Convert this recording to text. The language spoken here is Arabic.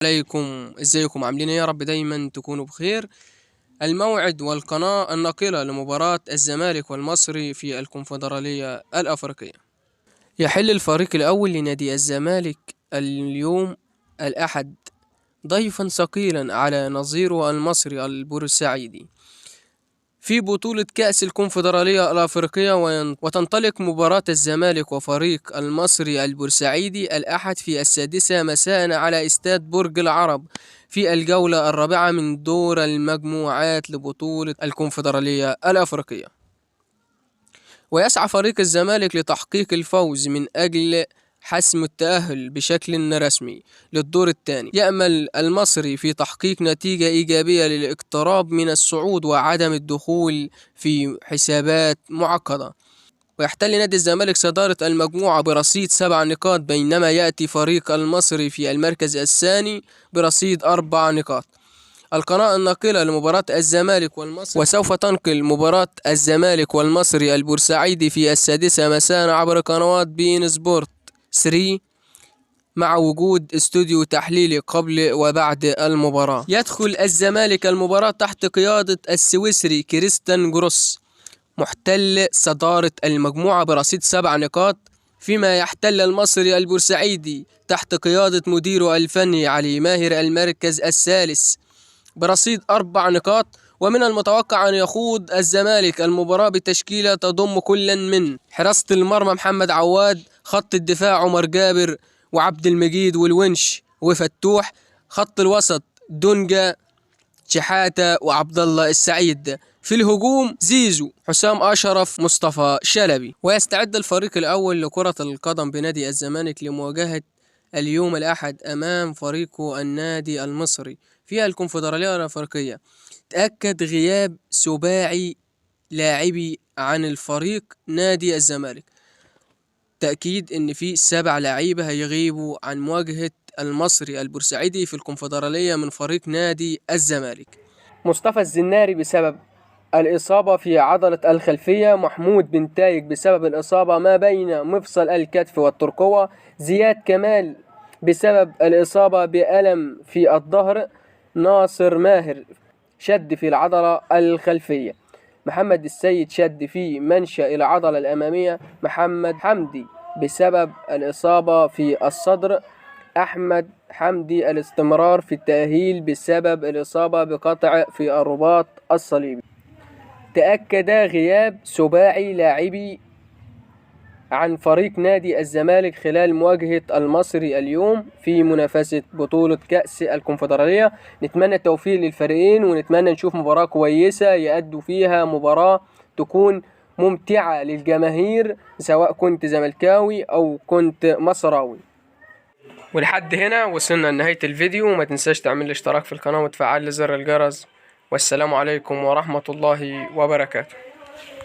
عليكم، ازيكم عاملين ايه؟ يا رب دايما تكونوا بخير. الموعد والقناة الناقلة لمباراة الزمالك والمصري في الكونفدرالية الأفريقية. يحل الفريق الأول لنادي الزمالك اليوم الأحد ضيفا ثقيلا على نظيره المصري البورسعيدي في بطولة كأس الكونفدرالية الأفريقية، وتنطلق مباراة الزمالك وفريق المصري البورسعيدي الأحد في 6 مساء على استاد برج العرب في الجولة الرابعة من دور المجموعات لبطولة الكونفدرالية الأفريقية. ويسعى فريق الزمالك لتحقيق الفوز من أجل حسم التأهل بشكل رسمي للدور الثاني. يأمل المصري في تحقيق نتيجة إيجابية للاقتراب من الصعود وعدم الدخول في حسابات معقدة. ويحتل نادي الزمالك صدارة المجموعة برصيد 7 نقاط، بينما يأتي فريق المصري في المركز الثاني برصيد 4 نقاط. القناة الناقلة لمباراة الزمالك والمصري، وسوف تنقل مباراة الزمالك والمصري البورسعيدي في 6 مساء عبر قنوات بين سبورت 3 مع وجود استوديو تحليلي قبل وبعد المباراة. يدخل الزمالك المباراة تحت قيادة السويسري كريستيان جروس محتل صدارة المجموعة برصيد 7 نقاط، فيما يحتل المصري البورسعيدي تحت قيادة مديره الفني علي ماهر المركز الثالث برصيد 4 نقاط. ومن المتوقع أن يخوض الزمالك المباراة بتشكيلة تضم كل من حراسة المرمى محمد عواد، خط الدفاع عمر جابر وعبد المجيد والونش وفتوح، خط الوسط دونجا شحاتة وعبد الله السعيد، في الهجوم زيزو حسام أشرف مصطفى شلبي. ويستعد الفريق الأول لكرة القدم بنادي الزمالك لمواجهة اليوم الأحد أمام فريقه النادي المصري في الكونفدرالية الأفريقية. تأكد غياب سباعي لاعبي عن الفريق نادي الزمالك، تأكيد إن في 7 لاعيبة هيغيبوا عن مواجهة المصري البورسعيدي في الكونفدرالية من فريق نادي الزمالك. مصطفى الزناري بسبب الإصابة في عضلة الخلفية، محمود بن تايج بسبب الإصابة ما بين مفصل الكتف والترقوة، زياد كمال بسبب الإصابة بألم في الظهر، ناصر ماهر شد في العضلة الخلفية، محمد السيد شد في منشأ العضلة الأمامية، محمد حمدي بسبب الإصابة في الصدر، أحمد حمدي الاستمرار في التأهيل بسبب الإصابة بقطع في الرباط الصليبي. تأكد غياب سباعي لاعبي عن فريق نادي الزمالك خلال مواجهة المصري اليوم في منافسة بطولة كأس الكونفدرالية. نتمنى التوفيق للفريقين، ونتمنى نشوف مباراة كويسة يأدوا فيها مباراة تكون ممتعة للجماهير، سواء كنت زملكاوي أو كنت مصراوي. ولحد هنا وصلنا لنهاية الفيديو، وما تنساش تعمل الاشتراك في القناة وتفعل زر الجرس. والسلام عليكم ورحمة الله وبركاته.